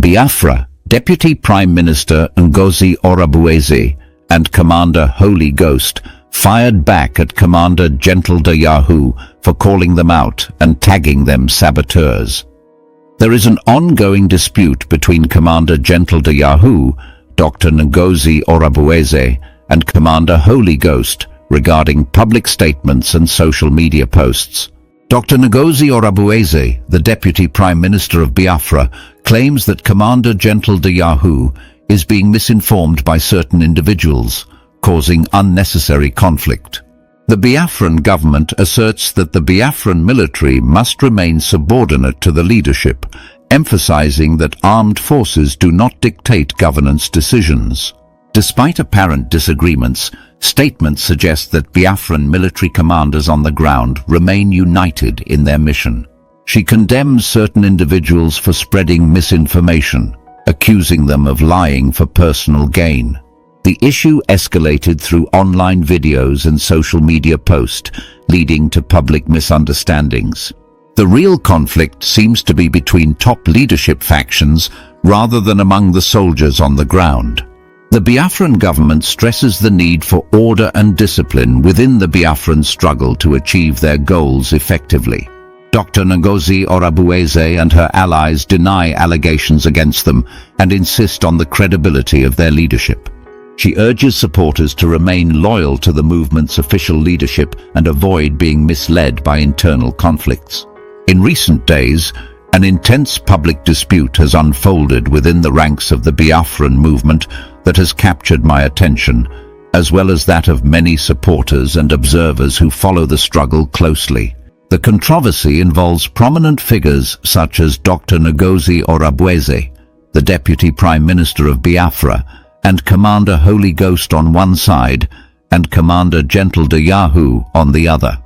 Biafra, Deputy Prime Minister Ngozi Orabueze and Commander Holy Ghost fired back at Commander Gentle Yahoo for calling them out and tagging them saboteurs. There is an ongoing dispute between Commander Gentle Yahoo, Dr. Ngozi Orabueze, and Commander Holy Ghost regarding public statements and social media posts. Dr. Ngozi Orabueze, the Deputy Prime Minister of Biafra, claims that Commander Gentle Yahoo is being misinformed by certain individuals, causing unnecessary conflict. The Biafran government asserts that the Biafran military must remain subordinate to the leadership, emphasizing that armed forces do not dictate governance decisions. Despite apparent disagreements, statements suggest that Biafran military commanders on the ground remain united in their mission. She condemns certain individuals for spreading misinformation, accusing them of lying for personal gain. The issue escalated through online videos and social media posts, leading to public misunderstandings. The real conflict seems to be between top leadership factions rather than among the soldiers on the ground. The Biafran government stresses the need for order and discipline within the Biafran struggle to achieve their goals effectively. Dr. Ngozi Orabueze and her allies deny allegations against them and insist on the credibility of their leadership. She urges supporters to remain loyal to the movement's official leadership and avoid being misled by internal conflicts. In recent days, an intense public dispute has unfolded within the ranks of the Biafran movement that has captured my attention, as well as that of many supporters and observers who follow the struggle closely. The controversy involves prominent figures such as Dr. Ngozi Orabueze, the Deputy Prime Minister of Biafra, and Commander Holy Ghost on one side, and Commander Gentle Yahoo on the other.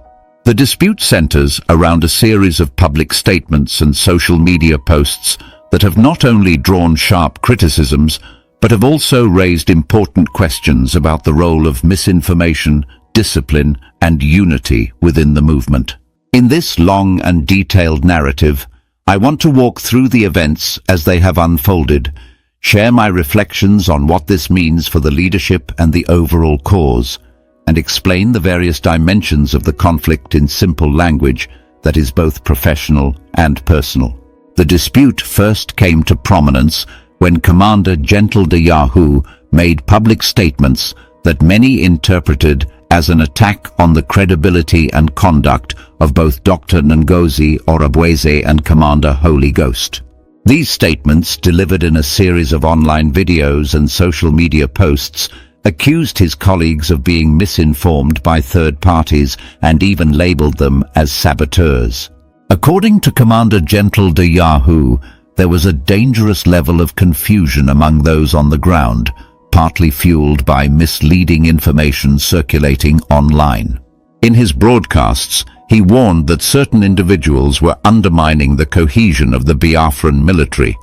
The dispute centers around a series of public statements and social media posts that have not only drawn sharp criticisms, but have also raised important questions about the role of misinformation, discipline, and unity within the movement. In this long and detailed narrative, I want to walk through the events as they have unfolded, share my reflections on what this means for the leadership and the overall cause, and explain the various dimensions of the conflict in simple language that is both professional and personal. The dispute first came to prominence when Commander Gentle Yahoo made public statements that many interpreted as an attack on the credibility and conduct of both Dr. Ngozi Orabueze and Commander Holy Ghost. These statements, delivered in a series of online videos and social media posts, accused his colleagues of being misinformed by third parties and even labeled them as saboteurs. According to Commander Gentle Yahoo, there was a dangerous level of confusion among those on the ground, partly fueled by misleading information circulating online. In his broadcasts, he warned that certain individuals were undermining the cohesion of the Biafran military,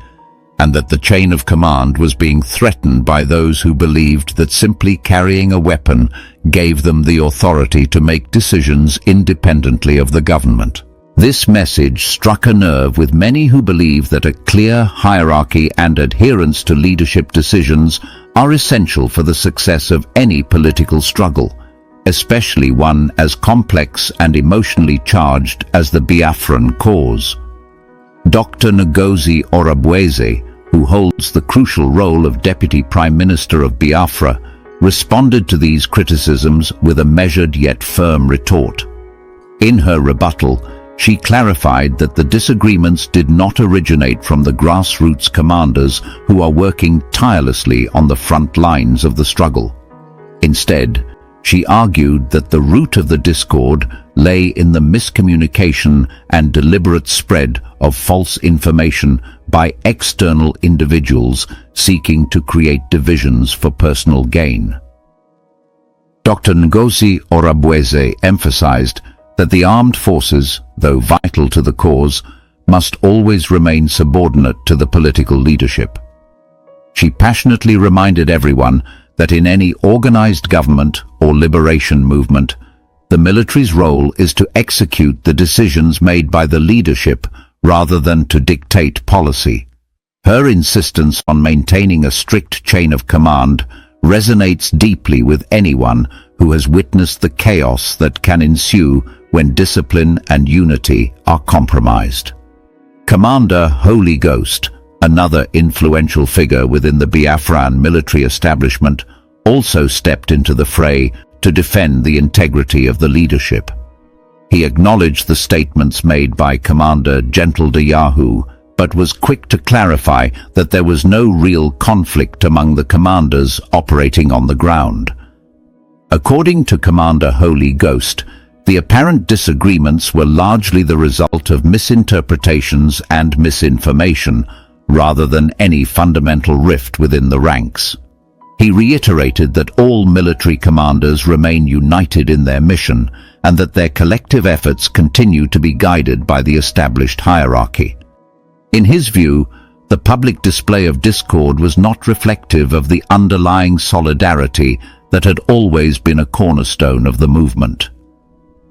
and that the chain of command was being threatened by those who believed that simply carrying a weapon gave them the authority to make decisions independently of the government. This message struck a nerve with many who believe that a clear hierarchy and adherence to leadership decisions are essential for the success of any political struggle, especially one as complex and emotionally charged as the Biafran cause. Dr. Ngozi Orabueze, who holds the crucial role of Deputy Prime Minister of Biafra, responded to these criticisms with a measured yet firm retort. In her rebuttal, she clarified that the disagreements did not originate from the grassroots commanders who are working tirelessly on the front lines of the struggle. Instead, she argued that the root of the discord lay in the miscommunication and deliberate spread of false information by external individuals seeking to create divisions for personal gain. Dr. Ngozi Orabueze emphasized that the armed forces, though vital to the cause, must always remain subordinate to the political leadership. She passionately reminded everyone that in any organized government or liberation movement, the military's role is to execute the decisions made by the leadership rather than to dictate policy. Her insistence on maintaining a strict chain of command resonates deeply with anyone who has witnessed the chaos that can ensue when discipline and unity are compromised. Commander Holy Ghost, another influential figure within the Biafran military establishment, also stepped into the fray to defend the integrity of the leadership. He acknowledged the statements made by Commander Yahoo, but was quick to clarify that there was no real conflict among the commanders operating on the ground. According to Commander Holy Ghost, the apparent disagreements were largely the result of misinterpretations and misinformation, rather than any fundamental rift within the ranks. He reiterated that all military commanders remain united in their mission and that their collective efforts continue to be guided by the established hierarchy. In his view, the public display of discord was not reflective of the underlying solidarity that had always been a cornerstone of the movement.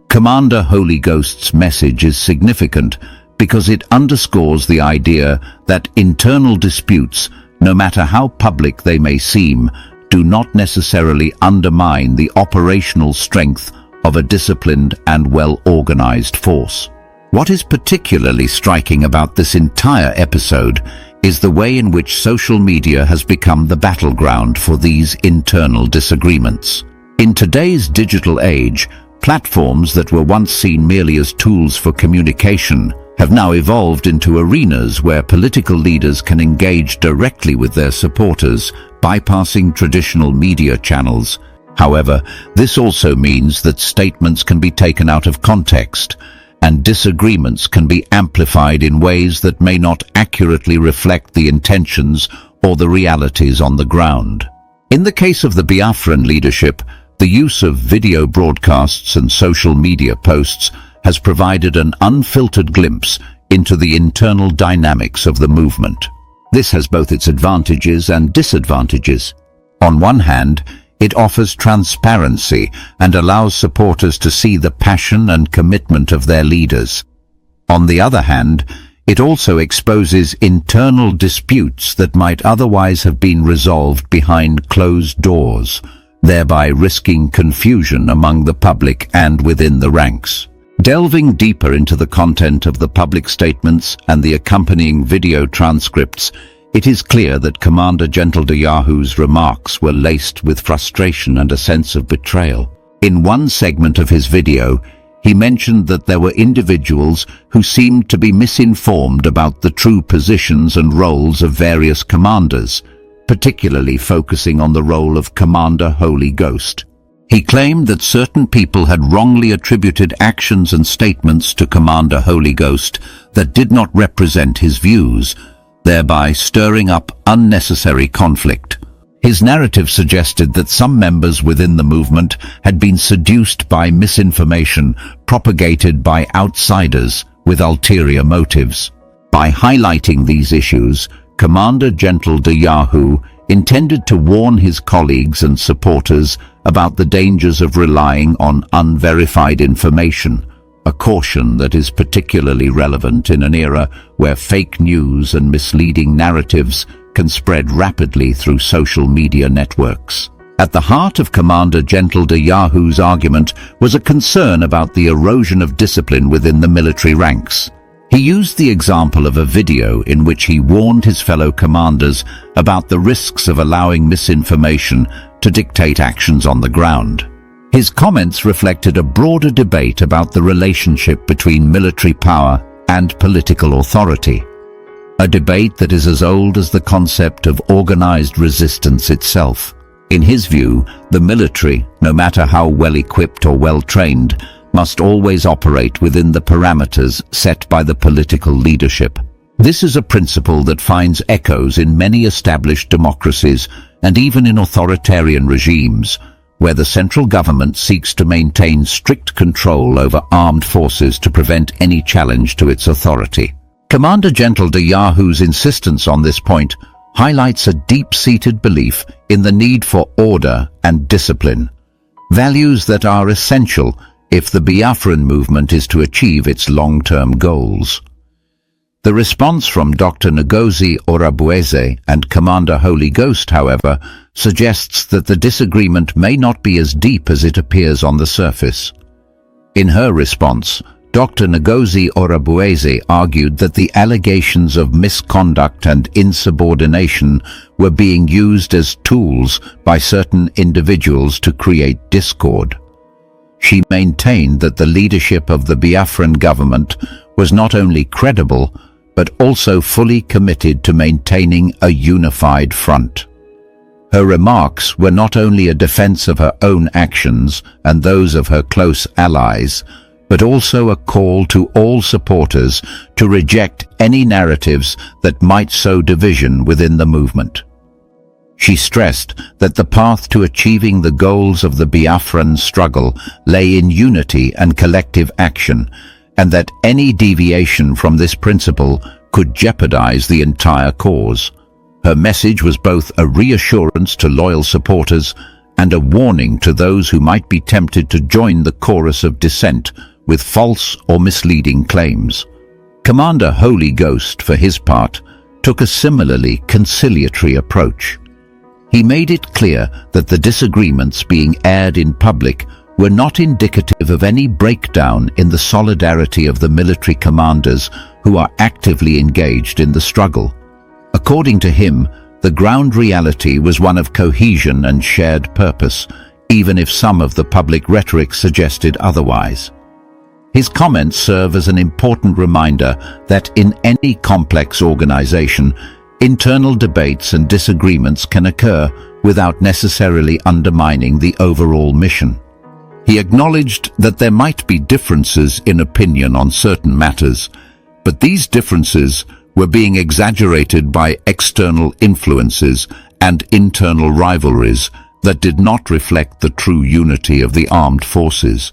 Commander Holy Ghost's message is significant because it underscores the idea that internal disputes, no matter how public they may seem, do not necessarily undermine the operational strength of a disciplined and well-organized force. What is particularly striking about this entire episode is the way in which social media has become the battleground for these internal disagreements. In today's digital age, platforms that were once seen merely as tools for communication have now evolved into arenas where political leaders can engage directly with their supporters, bypassing traditional media channels. However, this also means that statements can be taken out of context, and disagreements can be amplified in ways that may not accurately reflect the intentions or the realities on the ground. In the case of the Biafran leadership, the use of video broadcasts and social media posts has provided an unfiltered glimpse into the internal dynamics of the movement. This has both its advantages and disadvantages. On one hand, it offers transparency and allows supporters to see the passion and commitment of their leaders. On the other hand, it also exposes internal disputes that might otherwise have been resolved behind closed doors, thereby risking confusion among the public and within the ranks. Delving deeper into the content of the public statements and the accompanying video transcripts, it is clear that Commander Yahoo's remarks were laced with frustration and a sense of betrayal. In one segment of his video, he mentioned that there were individuals who seemed to be misinformed about the true positions and roles of various commanders, particularly focusing on the role of Commander Holy Ghost. He claimed that certain people had wrongly attributed actions and statements to Commander Holy Ghost that did not represent his views, thereby stirring up unnecessary conflict. His narrative suggested that some members within the movement had been seduced by misinformation propagated by outsiders with ulterior motives. By highlighting these issues, Commander Yahoo intended to warn his colleagues and supporters about the dangers of relying on unverified information, a caution that is particularly relevant in an era where fake news and misleading narratives can spread rapidly through social media networks. At the heart of Commander Yahoo's argument was a concern about the erosion of discipline within the military ranks. He used the example of a video in which he warned his fellow commanders about the risks of allowing misinformation to dictate actions on the ground. His comments reflected a broader debate about the relationship between military power and political authority, a debate that is as old as the concept of organized resistance itself. In his view, the military, no matter how well-equipped or well-trained, must always operate within the parameters set by the political leadership. This is a principle that finds echoes in many established democracies and even in authoritarian regimes, where the central government seeks to maintain strict control over armed forces to prevent any challenge to its authority. Commander Yahoo's insistence on this point highlights a deep-seated belief in the need for order and discipline, values that are essential if the Biafran movement is to achieve its long-term goals. The response from Dr. Ngozi Orabueze and Commander Holy Ghost, however, suggests that the disagreement may not be as deep as it appears on the surface. In her response, Dr. Ngozi Orabueze argued that the allegations of misconduct and insubordination were being used as tools by certain individuals to create discord. She maintained that the leadership of the Biafran government was not only credible, but also fully committed to maintaining a unified front. Her remarks were not only a defense of her own actions and those of her close allies, but also a call to all supporters to reject any narratives that might sow division within the movement. She stressed that the path to achieving the goals of the Biafran struggle lay in unity and collective action, and that any deviation from this principle could jeopardize the entire cause. Her message was both a reassurance to loyal supporters and a warning to those who might be tempted to join the chorus of dissent with false or misleading claims. Commander Holy Ghost, for his part, took a similarly conciliatory approach. He made it clear that the disagreements being aired in public were not indicative of any breakdown in the solidarity of the military commanders who are actively engaged in the struggle. According to him, the ground reality was one of cohesion and shared purpose, even if some of the public rhetoric suggested otherwise. His comments serve as an important reminder that in any complex organization, internal debates and disagreements can occur without necessarily undermining the overall mission. He acknowledged that there might be differences in opinion on certain matters, but these differences were being exaggerated by external influences and internal rivalries that did not reflect the true unity of the armed forces.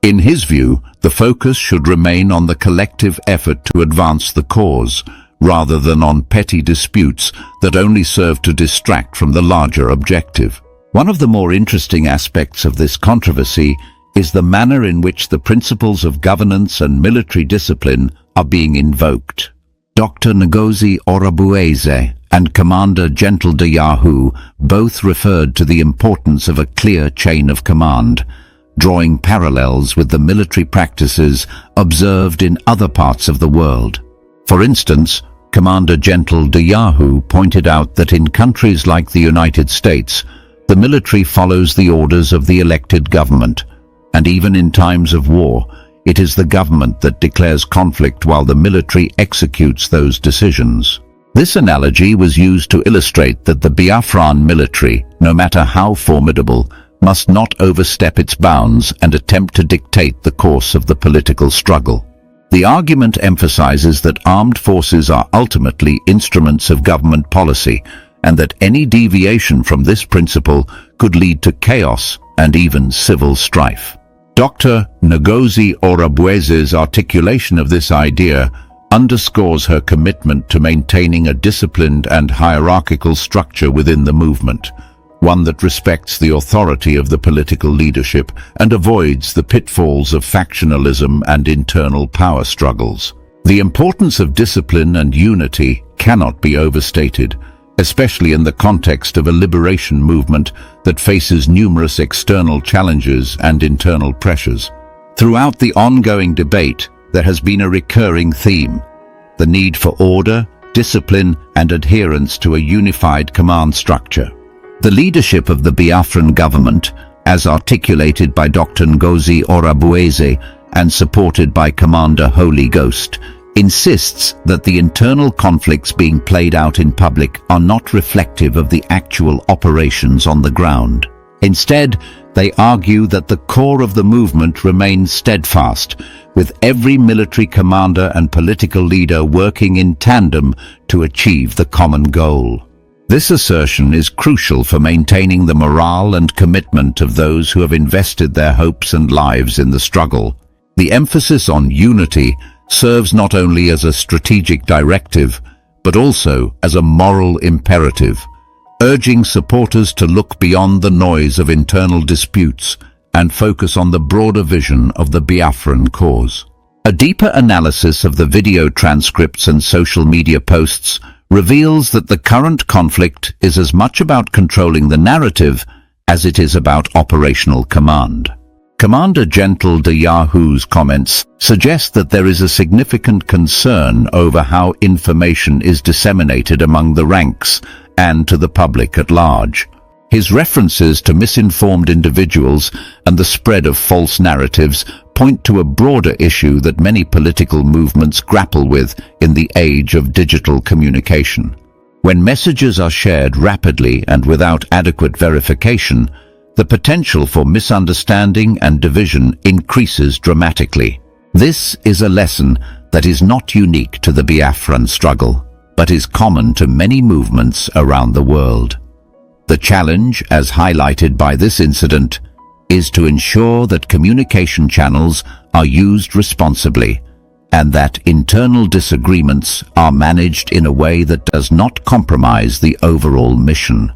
In his view, the focus should remain on the collective effort to advance the cause, rather than on petty disputes that only serve to distract from the larger objective. One of the more interesting aspects of this controversy is the manner in which the principles of governance and military discipline are being invoked. Dr. Ngozi Orabueze and Commander General Yahoo both referred to the importance of a clear chain of command, drawing parallels with the military practices observed in other parts of the world. For instance, Commander General Yahoo pointed out that in countries like the United States, the military follows the orders of the elected government, and even in times of war, it is the government that declares conflict while the military executes those decisions. This analogy was used to illustrate that the Biafran military, no matter how formidable, must not overstep its bounds and attempt to dictate the course of the political struggle. The argument emphasizes that armed forces are ultimately instruments of government policy, and that any deviation from this principle could lead to chaos and even civil strife. Dr. Ngozi Orabueze's articulation of this idea underscores her commitment to maintaining a disciplined and hierarchical structure within the movement, one that respects the authority of the political leadership and avoids the pitfalls of factionalism and internal power struggles. The importance of discipline and unity cannot be overstated, especially in the context of a liberation movement that faces numerous external challenges and internal pressures. Throughout the ongoing debate, there has been a recurring theme: the need for order, discipline, and adherence to a unified command structure. The leadership of the Biafran government, as articulated by Dr. Ngozi Orabueze and supported by Commander Holy Ghost, insists that the internal conflicts being played out in public are not reflective of the actual operations on the ground. Instead, they argue that the core of the movement remains steadfast, with every military commander and political leader working in tandem to achieve the common goal. This assertion is crucial for maintaining the morale and commitment of those who have invested their hopes and lives in the struggle. The emphasis on unity serves not only as a strategic directive, but also as a moral imperative, urging supporters to look beyond the noise of internal disputes and focus on the broader vision of the Biafran cause. A deeper analysis of the video transcripts and social media posts reveals that the current conflict is as much about controlling the narrative as it is about operational command. Commander Gentle de Yahoo's comments suggest that there is a significant concern over how information is disseminated among the ranks and to the public at large. His references to misinformed individuals and the spread of false narratives point to a broader issue that many political movements grapple with in the age of digital communication. When messages are shared rapidly and without adequate verification, the potential for misunderstanding and division increases dramatically. This is a lesson that is not unique to the Biafran struggle, but is common to many movements around the world. The challenge, as highlighted by this incident, is to ensure that communication channels are used responsibly and that internal disagreements are managed in a way that does not compromise the overall mission.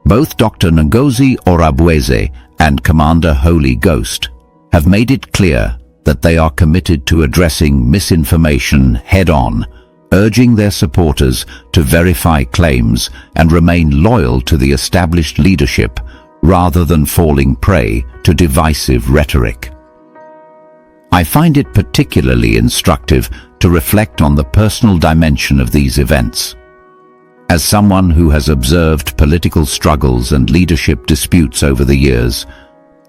Both Dr. Ngozi Orabueze and Commander Holy Ghost have made it clear that they are committed to addressing misinformation head-on, urging their supporters to verify claims and remain loyal to the established leadership rather than falling prey to divisive rhetoric. I find it particularly instructive to reflect on the personal dimension of these events. As someone who has observed political struggles and leadership disputes over the years,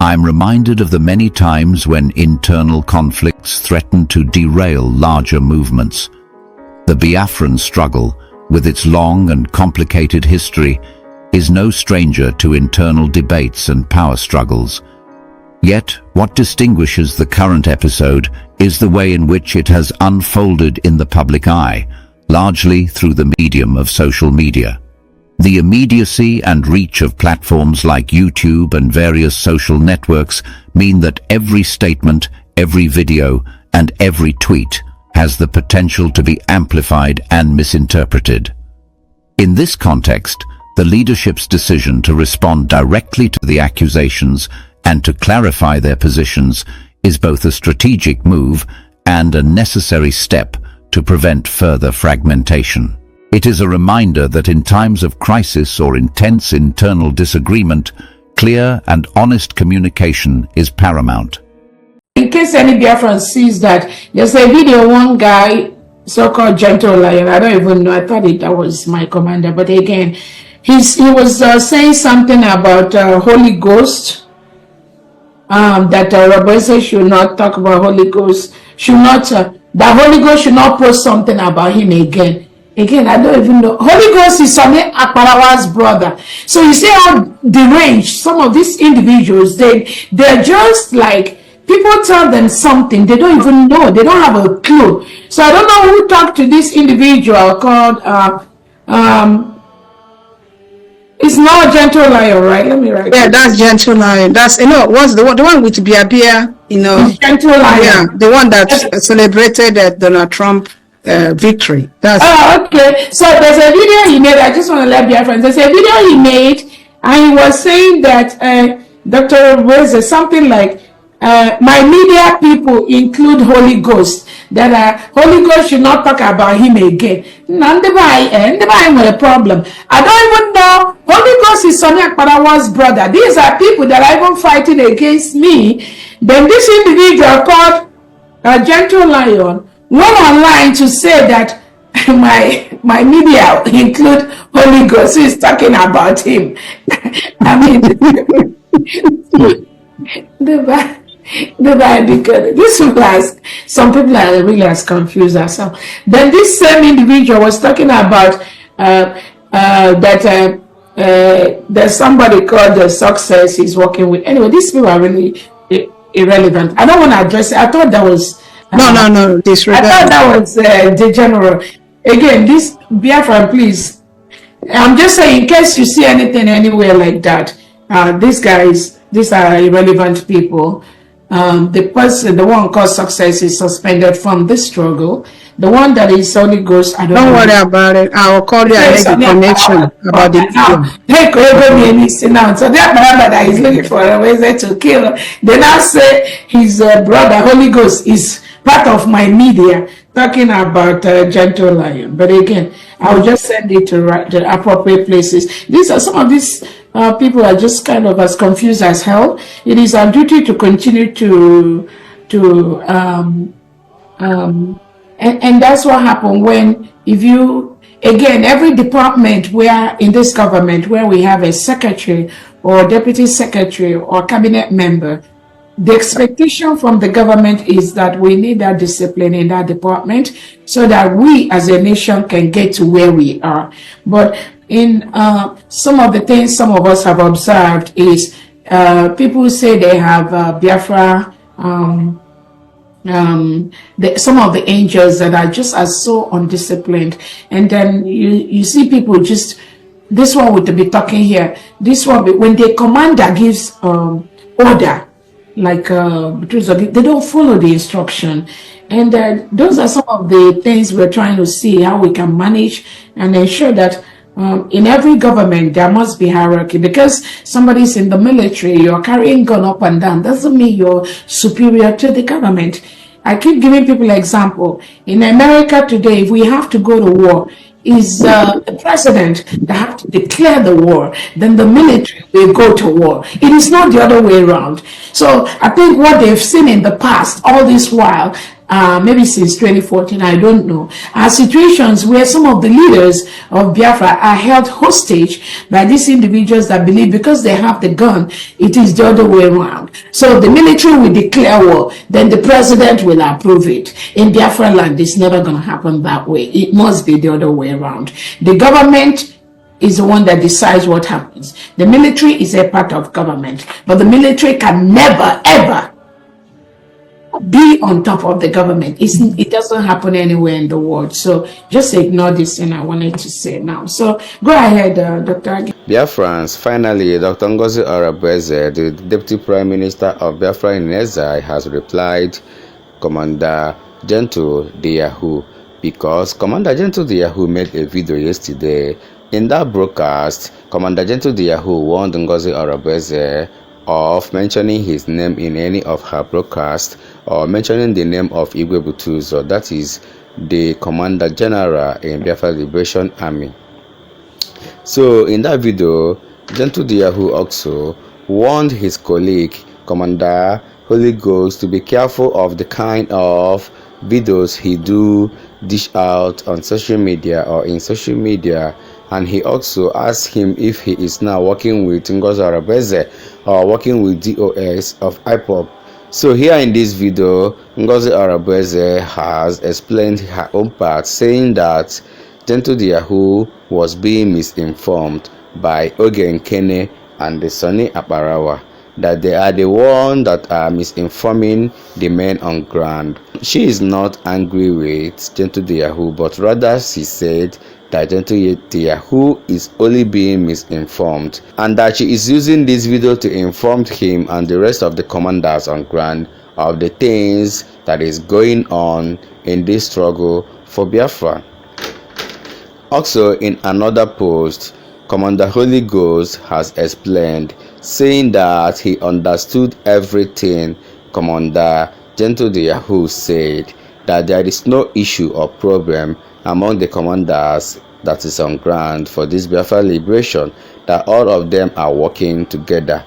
I am reminded of the many times when internal conflicts threaten to derail larger movements. The Biafran struggle, with its long and complicated history, is no stranger to internal debates and power struggles. Yet, what distinguishes the current episode is the way in which it has unfolded in the public eye, largely through the medium of social media. The immediacy and reach of platforms like YouTube and various social networks mean that every statement, every video, and every tweet has the potential to be amplified and misinterpreted. In this context, the leadership's decision to respond directly to the accusations and to clarify their positions is both a strategic move and a necessary step to prevent further fragmentation. It is a reminder that in times of crisis or intense internal disagreement, clear and honest communication is paramount. In case any Biafran sees that, there's a video, one guy, so-called Gentle Lion, I don't even know, I thought that was my commander, but again, he was saying something about Holy Ghost, that Orabueze should not talk about Holy Ghost, should not, that Holy Ghost should not post something about him again. Again, I don't even know. Holy Ghost is Sami Akparawa's brother. So you see how deranged some of these individuals, they're just like, people tell them something, they don't even know, they don't have a clue. So I don't know who talked to this individual called, it's not Gentle Lion, right? Let me write. Yeah, that's Gentle Lion. That's, you know, what's the one with Biabia, you know. It's Gentle Lion. Yeah, the one that celebrated Donald Trump victory. That's okay. So there's a video he made. I just want to let Biafran. There's a video he made, and he was saying that Dr. Orabueze, something like, my media people include Holy Ghost. That Holy Ghost should not talk about him again. Nobody with a problem. I don't even know. Holy Ghost is Sami Akparawa's brother. These are people that are even fighting against me. Then this individual called Gentle Lion went online to say that my media include Holy Ghost. He's talking about him. I mean, this was, some people are really as confused as some. Then this same individual was talking about that there's somebody called the Success he's working with. Anyway, these people are really irrelevant. I don't want to address it. I thought that was no, disregard. I thought that was the general. Again, this Biafra, please. I'm just saying, in case you see anything anywhere like that, these are irrelevant people. The one called Success is suspended from this struggle. The one that is Holy Ghost, I don't worry about it. I will call you and make a connection about the now. So that brother that is looking for a way to kill, they now say his brother Holy Ghost is part of my media talking about Gentle Lion. But again, I'll just send it to the appropriate places. These are some of these people are just kind of as confused as hell. It is our duty to continue and that's what happened when, if you, again, every department where in this government where we have a secretary or deputy secretary or cabinet member, the expectation from the government is that we need that discipline in that department so that we as a nation can get to where we are. But in some of the things some of us have observed is people say they have Biafra, some of the angels that are just as so undisciplined, and then you see people just, this one would be talking here, this one, when the commander gives order, like they don't follow the instruction. And those are some of the things we're trying to see how we can manage and ensure that in every government there must be hierarchy. Because somebody's in the military, you're carrying gun up and down, doesn't mean you're superior to the government. I keep giving people an example. In America today, if we have to go to war, is the president that have to declare the war, then the military will go to war. It is not the other way around. So I think what they've seen in the past, all this while, maybe since 2014, I don't know, are situations where some of the leaders of Biafra are held hostage by these individuals that believe because they have the gun, it is the other way around. So the military will declare war, then the president will approve it. In Biafra land, it's never going to happen that way. It must be the other way around. The government is the one that decides what happens. The military is a part of government, but the military can never, ever be on top of the government. It doesn't happen anywhere in the world. So just ignore this thing I wanted to say now. So go ahead, Dr. Biafrans, finally, Dr. Ngozi Orabueze, the Deputy Prime Minister of Biafra in exile, has replied Commander Gentle the Yahoo, because Commander Gentle the Yahoo made a video yesterday. In that broadcast, Commander Gentle the Yahoo warned Ngozi Orabueze of mentioning his name in any of her broadcasts or mentioning the name of Igwe Butuzo, that is the Commander General in Biafra Liberation Army. So in that video, Gentle the Yahoo also warned his colleague, Commander Holy Ghost, to be careful of the kind of videos he dish out on social media or in social media. And he also asked him if he is now working with Ngozi Orabueze or working with DOS of IPOP. So here in this video, Ngozi Orabueze has explained her own part, saying that Gentle the Yahoo was being misinformed by Oge Nkene and the Sonny Aparawa, that they are the ones that are misinforming the men on ground. She is not angry with Gentle the Yahoo, but rather she said that Gentle the Yahoo is only being misinformed, and that she is using this video to inform him and the rest of the commanders on ground of the things that is going on in this struggle for Biafra. Also, in another post, Commander Holy Ghost has explained, saying that he understood everything Commander Gentle the Yahoo said, that there is no issue or problem among the commanders that is on ground for this Biafra liberation, that all of them are working together.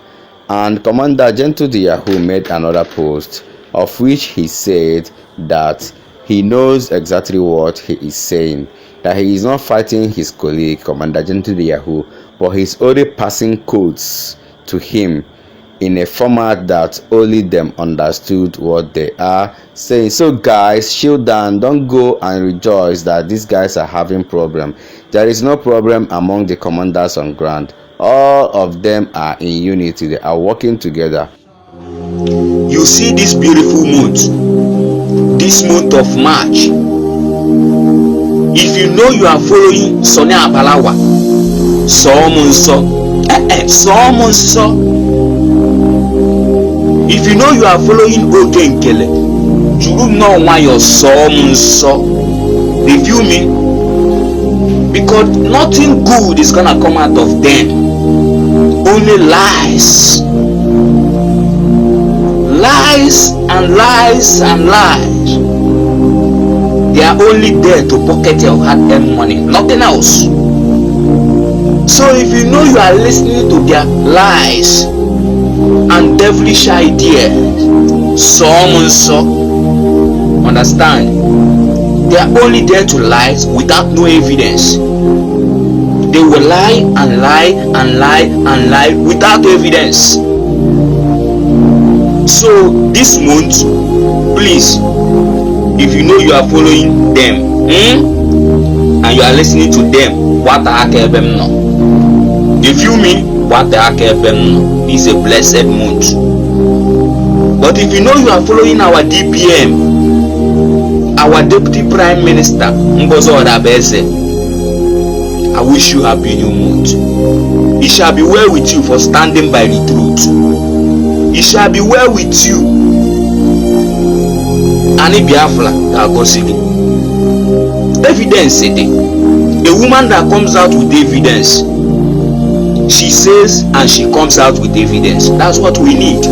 And Commander Gentle the Yahoo made another post, of which he said that he knows exactly what he is saying, that he is not fighting his colleague Commander Gentle the Yahoo, but he's only passing codes to him in a format that only them understood what they are saying. So guys, chill down, don't go and rejoice that these guys are having problem. There is no problem among the commanders on ground. All of them are in unity, they are working together. You see this beautiful month, this month of March. If you know you are following Sonny Apalawa, if you know you are following Oge Nkele, you know why you're review me, because nothing good is gonna come out of them, only lies. Lies and lies and lies. They are only there to pocket your hard-earned money, nothing else. So if you know you are listening to their lies and devilish ideas, understand, they are only there to lie without no evidence. They will lie and lie and lie and lie without evidence. So this month, please, if you know you are following them and you are listening to them, what the heck them no? If you mean what the heck them no, is a blessed month. But if you know you are following our DPM, our Deputy Prime Minister Ngozi Orabueze, I wish you happy new month. It shall be well with you for standing by the truth. It shall be well with you. Ani Biafra that go see evidence. A woman that comes out with evidence, she says and she comes out with evidence. That's what we need.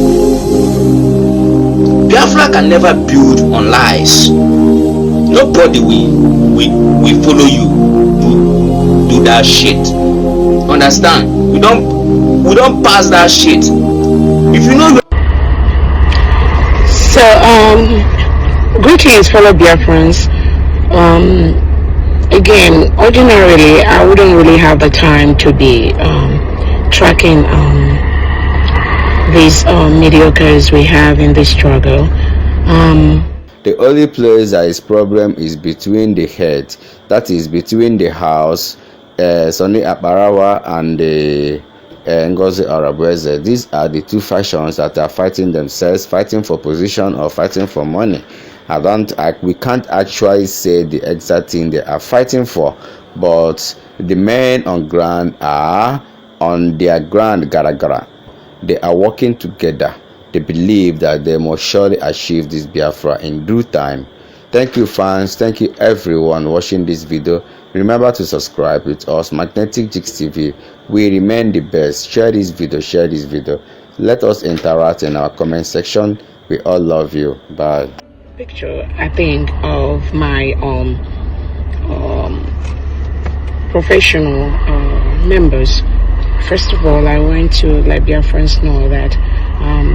Biafra can never build on lies. Nobody will follow you do that shit. Understand? We don't pass that shit. If you know. So greetings, fellow Biafrans. Again, ordinarily I wouldn't really have the time to be tracking these mediocres we have in this struggle. The only place that is problem is between the head, that is between the house, Sonny Aparawa and the Ngozi Orabueze. These are the two factions that are fighting themselves, fighting for position or fighting for money. We can't actually say the exact thing they are fighting for, but the men on ground are on their ground gara. They are working together. They believe that they must surely achieve this Biafra in due time. Thank you, fans. Thank you, everyone watching this video. Remember to subscribe with us, Magnetic Jigs TV. We remain the best. Share this video. Let us interact in our comment section. We all love you. Bye. Picture, I think, of my professional members. First of all, I want to let Biafrans know that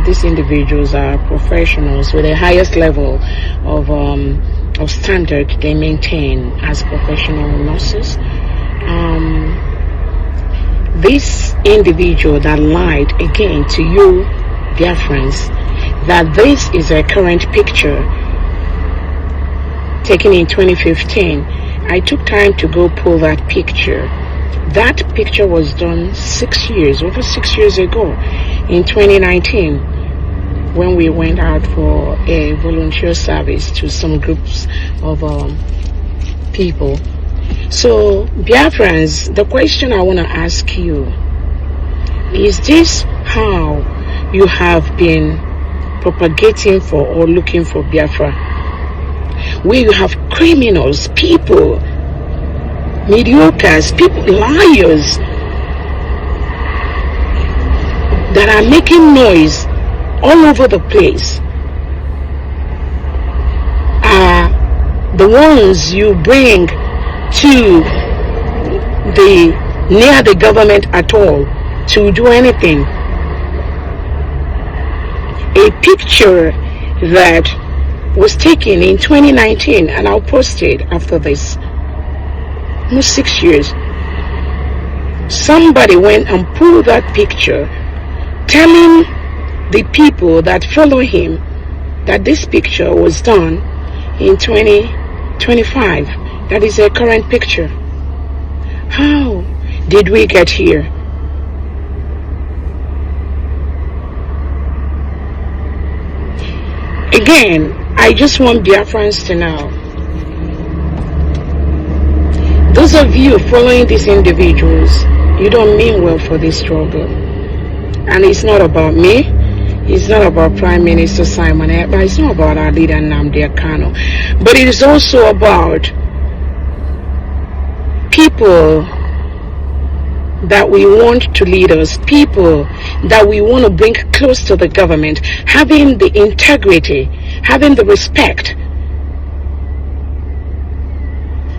these individuals are professionals with the highest level of standard they maintain as professional nurses. This individual that lied again to you, Biafrans, that this is a current picture taken in 2015. I took time to go pull that picture. That picture was done over 6 years ago, in 2019, when we went out for a volunteer service to some groups of people. So, Biafrans, the question I want to ask you, is this how you have been propagating for or looking for Biafra? Where you have criminals, people, mediocres, people, liars that are making noise all over the place are the ones you bring to near the government at all to do anything. A picture that was taken in 2019, and I'll post it after this, almost 6 years. Somebody went and pulled that picture, telling the people that follow him that this picture was done in 2025. That is a current picture. How did we get here? Again, I just want Biafrans to know, those of you following these individuals, you don't mean well for this struggle. And it's not about me, it's not about Prime Minister Simon Ekpa, it's not about our leader Nnamdi Kanu, but it is also about people that we want to lead us, people that we want to bring close to the government, having the integrity, having the respect,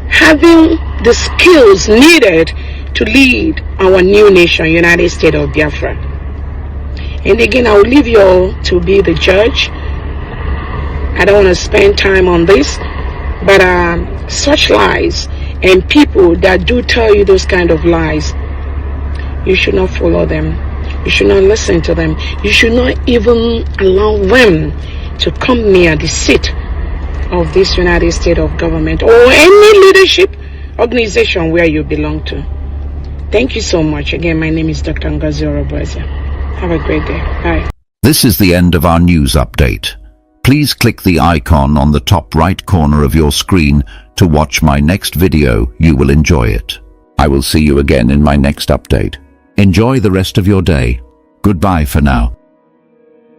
having the skills needed to lead our new nation, United States of Biafra. And again, I will leave you all to be the judge. I don't want to spend time on this, but such lies and people that do tell you those kind of lies, you should not follow them. You should not listen to them. You should not even allow them to come near the seat of this United States of government or any leadership organization where you belong to. Thank you so much. Again, my name is Dr. Ngozi Orabueze. Have a great day. Bye. This is the end of our news update. Please click the icon on the top right corner of your screen to watch my next video. You will enjoy it. I will see you again in my next update. Enjoy the rest of your day. Goodbye for now.